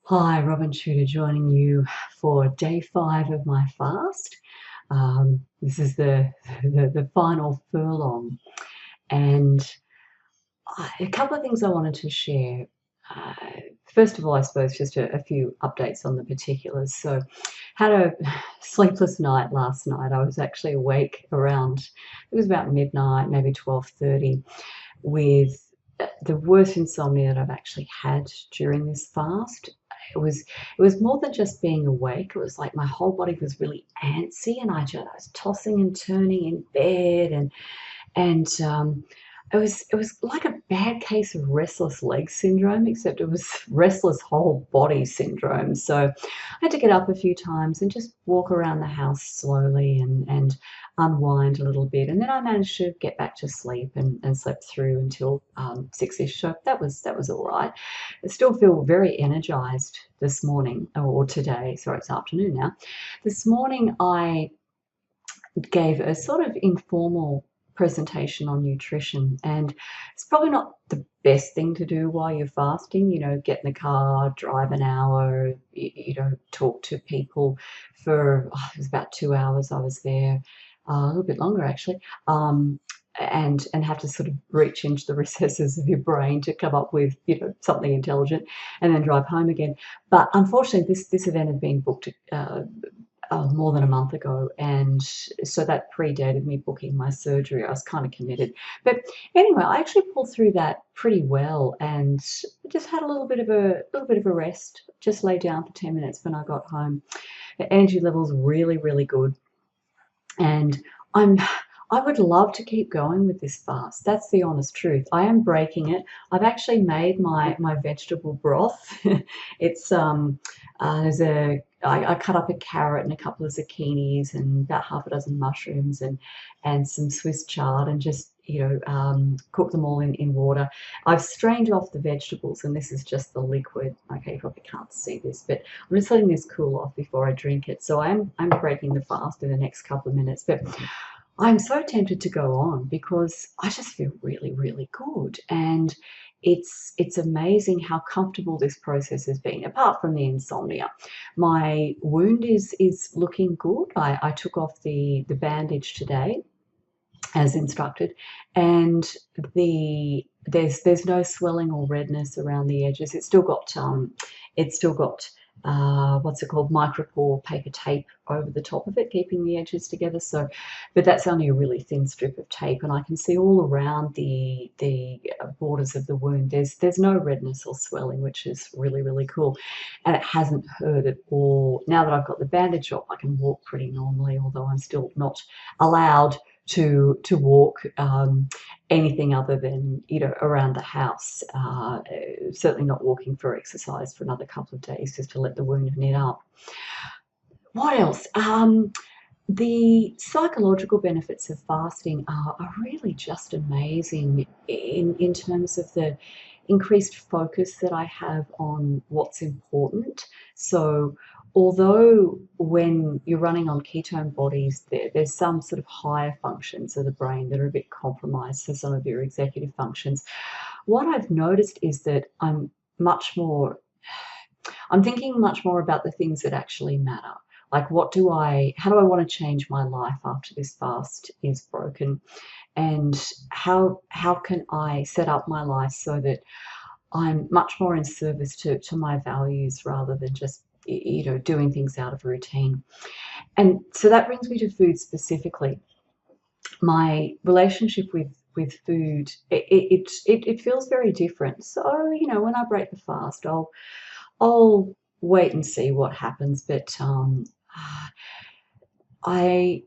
Hi, Robin Shooter joining you for day 5 of my fast. This is the final furlong, and a couple of things I wanted to share. Uh, First of all, I suppose just a few updates on the particulars. So, had a sleepless night last night. I was actually awake around, it was about midnight, maybe 12:30, with the worst insomnia that I've actually had during this fast. It was more than just being awake. It was like my whole body was really antsy, and I was tossing and turning in bed, and it was like a bad case of restless leg syndrome, except it was restless whole body syndrome. So I had to get up a few times and just walk around the house slowly and unwind a little bit. And then I managed to get back to sleep and slept through until 6ish. So that was all right. I still feel very energized this morning or today. Sorry, it's afternoon now. This morning I gave a sort of informal presentation on nutrition, and it's probably not the best thing to do while you're fasting. Get in the car, drive an hour, talk to people for it was about 2 hours I was there, a little bit longer actually, and have to sort of reach into the recesses of your brain to come up with something intelligent, and then drive home again. But unfortunately, this event had been booked more than a month ago, and so that predated me booking my surgery. I was kind of committed, but anyway, I actually pulled through that pretty well, and just had a little bit of a rest. Just lay down for 10 minutes when I got home. The energy levels really, really good, and I'm I would love to keep going with this fast. That's the honest truth. I am breaking it. I've actually made my vegetable broth. It's there's a I cut up a carrot and a couple of zucchinis and about half a dozen mushrooms and some Swiss chard, and just cook them all in water. I've strained off the vegetables, and this is just the liquid. Okay, you probably can't see this, but I'm just letting this cool off before I drink it. So I'm breaking the fast in the next couple of minutes, but I'm so tempted to go on because I just feel really, really good. And it's amazing how comfortable this process has been, apart from the insomnia. My wound is looking good. I took off the bandage today as instructed, and there's no swelling or redness around the edges. It's still got what's it called, micropore paper tape over the top of it, keeping the edges together. So, but that's only a really thin strip of tape, and I can see all around the borders of the wound. There's no redness or swelling, which is really, really cool, and it hasn't hurt at all. Now that I've got the bandage off, I can walk pretty normally, although I'm still not allowed to walk anything other than around the house. Certainly not walking for exercise for another couple of days, just to let the wound knit up. What else? The psychological benefits of fasting are really just amazing in terms of the increased focus that I have on what's important. So, although when you're running on ketone bodies, there's some sort of higher functions of the brain that are a bit compromised, so some of your executive functions. What I've noticed is that I'm thinking much more about the things that actually matter. Like, how do I want to change my life after this fast is broken? And how can I set up my life so that I'm much more in service to my values, rather than just doing things out of routine. And so that brings me to food specifically. My relationship with food, it feels very different. So when I break the fast, I'll wait and see what happens. But I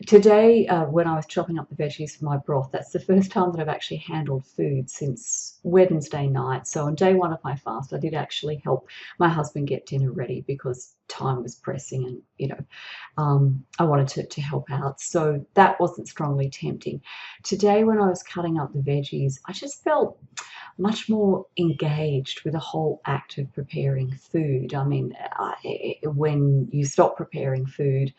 today, when I was chopping up the veggies for my broth, that's the first time that I've actually handled food since Wednesday night. So on day 1 of my fast, I did actually help my husband get dinner ready because time was pressing, and I wanted to help out. So that wasn't strongly tempting. Today, when I was cutting up the veggies, I just felt much more engaged with the whole act of preparing food. I mean, when you stop preparing food,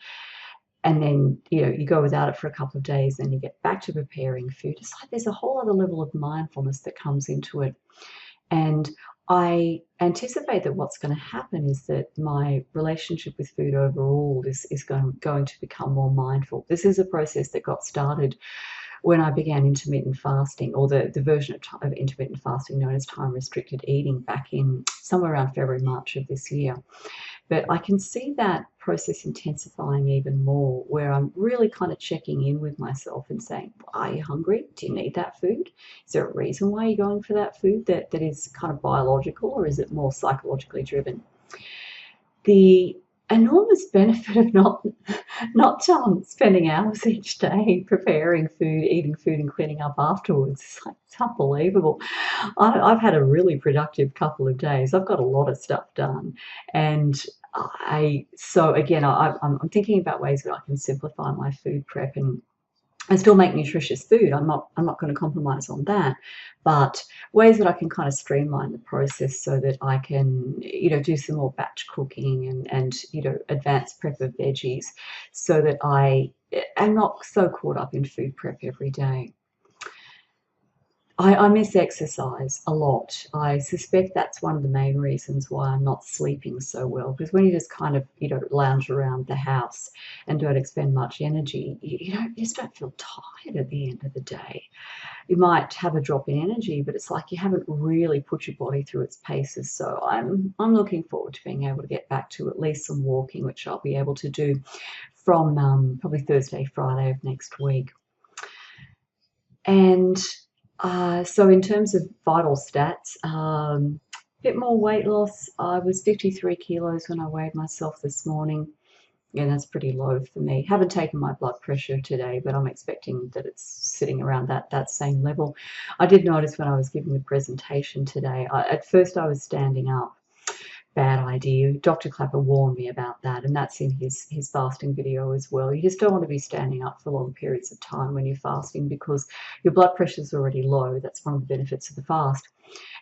and then you go without it for a couple of days, then you get back to preparing food, it's like there's a whole other level of mindfulness that comes into it. And I anticipate that what's going to happen is that my relationship with food overall is going to become more mindful. This is a process that got started when I began intermittent fasting, or the version of intermittent fasting known as time restricted eating, back in somewhere around February, March of this year. But I can see that process intensifying even more, where I'm really kind of checking in with myself and saying, are you hungry? Do you need that food? Is there a reason why you're going for that food that is kind of biological, or is it more psychologically driven? The enormous benefit of not spending hours each day preparing food, eating food, and cleaning up afterwards. It's unbelievable. I've had a really productive couple of days. I've got a lot of stuff done, and so again, I'm thinking about ways that I can simplify my food prep and still make nutritious food. I'm not going to compromise on that, but ways that I can kind of streamline the process so that I can, do some more batch cooking and advanced prep of veggies, so that I am not so caught up in food prep every day. I miss exercise a lot. I suspect that's one of the main reasons why I'm not sleeping so well, because when you just kind of, lounge around the house and don't expend much energy, you just don't feel tired at the end of the day. You might have a drop in energy, but it's like you haven't really put your body through its paces. So I'm looking forward to being able to get back to at least some walking, which I'll be able to do from probably Thursday, Friday of next week. And so in terms of vital stats, a bit more weight loss. I was 53 kilos when I weighed myself this morning. Yeah, that's pretty low for me. Haven't taken my blood pressure today, but I'm expecting that it's sitting around that same level. I did notice when I was giving the presentation today, at first I was standing up. Bad idea. Dr. Clapper warned me about that, and that's in his fasting video as well. You just don't want to be standing up for long periods of time when you're fasting, because your blood pressure is already low. That's one of the benefits of the fast,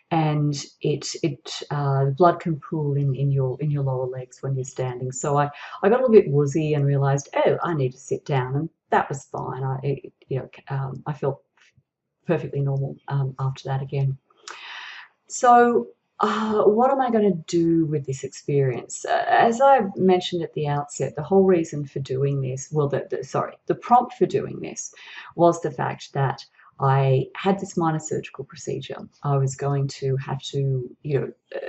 and the blood can pool in your lower legs when you're standing. So I got a little bit woozy and realised, oh, I need to sit down, and that was fine. I felt perfectly normal after that again. So what am I going to do with this experience? As I mentioned at the outset, the whole reason for doing this, the prompt for doing this was the fact that I had this minor surgical procedure. I was going to have to,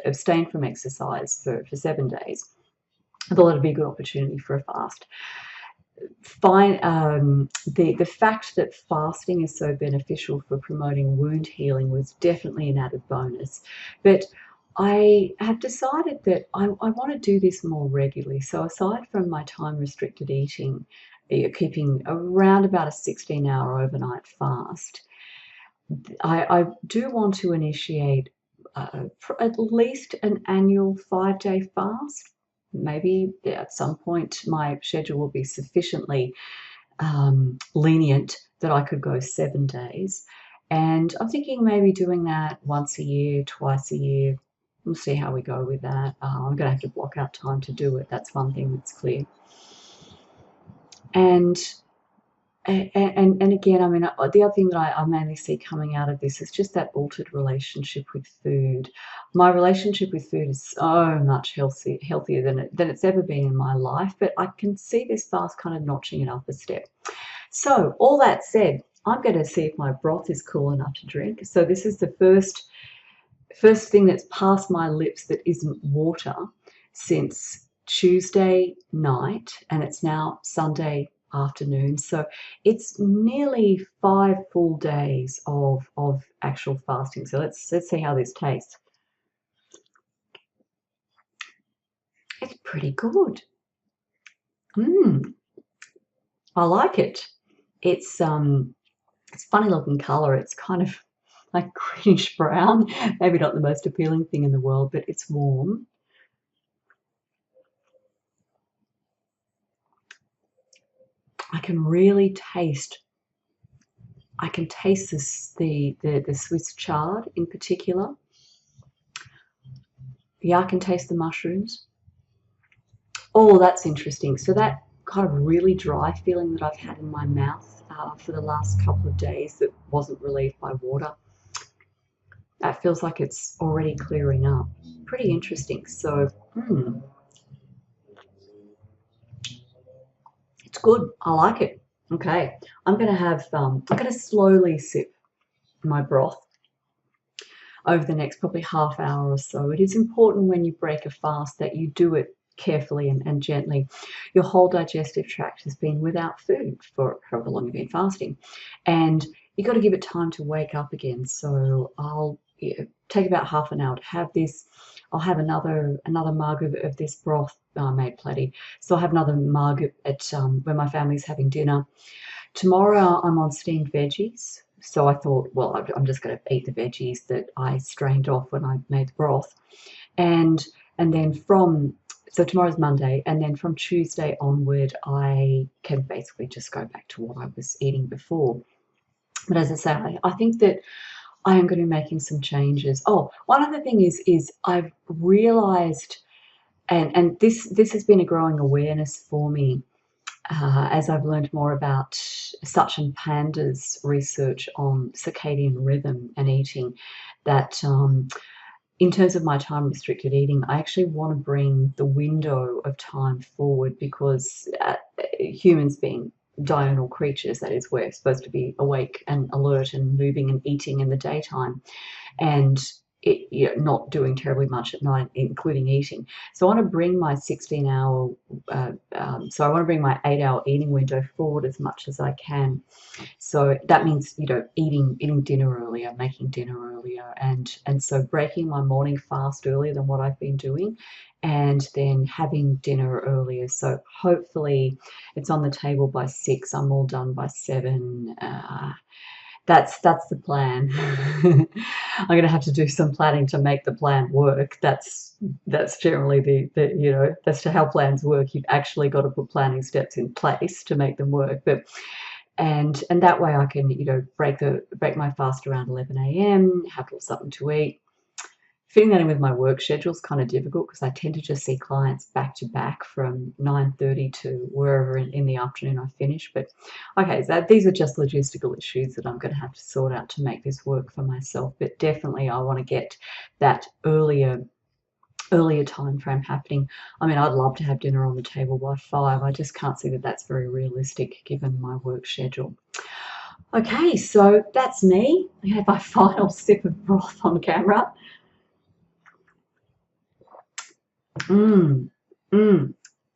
abstain from exercise for 7 days. I thought it'd be a good opportunity for a fast. The fact that fasting is so beneficial for promoting wound healing was definitely an added bonus. But I have decided that I want to do this more regularly. So aside from my time restricted eating, keeping around about a 16-hour overnight fast, I do want to initiate at least an annual 5-day fast. Maybe at some point my schedule will be sufficiently lenient that I could go 7 days. And I'm thinking maybe doing that once a year, twice a year. We'll see how we go with that. I'm going to have to block out time to do it. That's one thing that's clear. And again, I mean, the other thing that I mainly see coming out of this is just that altered relationship with food. My relationship with food is so much healthier than it's ever been in my life, but I can see this fast kind of notching it up a step. So all that said, I'm going to see if my broth is cool enough to drink. So this is the first thing that's passed my lips that isn't water since Tuesday night, and it's now Sunday afternoon. So it's nearly 5 full days of actual fasting. So let's see how this tastes. It's pretty good. I like it. It's funny looking color. It's kind of like greenish brown. Maybe not the most appealing thing in the world, but it's warm. I can really taste. I can taste the Swiss chard in particular. Yeah, I can taste the mushrooms. Oh, that's interesting. So that kind of really dry feeling that I've had in my mouth for the last couple of days that wasn't relieved by water. that feels like it's already clearing up. Pretty interesting. So, it's good. I like it. Okay, I'm gonna slowly sip my broth over the next probably half hour or so. It is important when you break a fast that you do it carefully and gently. Your whole digestive tract has been without food for however long you've been fasting, and you've got to give it time to wake up again. So I'll take about half an hour to have this. I'll have another mug of this broth made plenty. So I'll have another mug at when my family's having dinner. Tomorrow I'm on steamed veggies. So I thought, well, I'm just going to eat the veggies that I strained off when I made the broth. And then so tomorrow's Monday, and then from Tuesday onward, I can basically just go back to what I was eating before. But as I say, I think that I am going to be making some changes. Oh, one other thing is I've realized, and this has been a growing awareness for me, as I've learned more about Sachin Panda's research on circadian rhythm and eating, that in terms of my time restricted eating, I actually want to bring the window of time forward, because humans being diurnal creatures, that is, we're supposed to be awake and alert and moving and eating in the daytime, and not doing terribly much at night, including eating. So I want to bring my 16-hour, so I want to bring my 8-hour eating window forward as much as I can. So that means, eating dinner earlier, making dinner earlier, and so breaking my morning fast earlier than what I've been doing, and then having dinner earlier. So hopefully it's on the table by 6. I'm all done by 7. That's the plan. I'm going to have to do some planning to make the plan work. That's generally the that's how plans work. You've actually got to put planning steps in place to make them work. But and that way I can break my fast around 11 a.m. have a little something to eat. Fitting that in with my work schedule is kind of difficult, because I tend to just see clients back to back from 9:30 to wherever in the afternoon I finish. But okay, so these are just logistical issues that I'm going to have to sort out to make this work for myself. But definitely I want to get that earlier time frame happening. I mean, I'd love to have dinner on the table by 5. I just can't see that that's very realistic given my work schedule. Okay, so that's me. I have my final sip of broth on camera.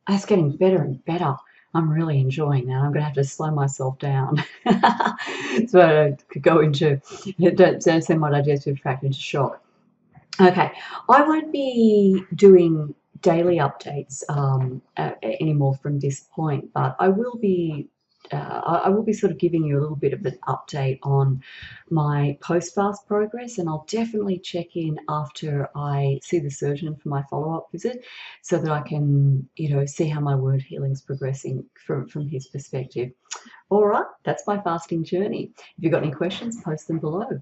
That's getting better and better. I'm really enjoying that. I'm going to have to slow myself down so I could don't send my digestive tract into shock. Okay, I won't be doing daily updates anymore from this point, but I will be sort of giving you a little bit of an update on my post-fast progress, and I'll definitely check in after I see the surgeon for my follow-up visit, so that I can see how my wound healing's progressing from his perspective. All right, that's my fasting journey. If you've got any questions, post them below.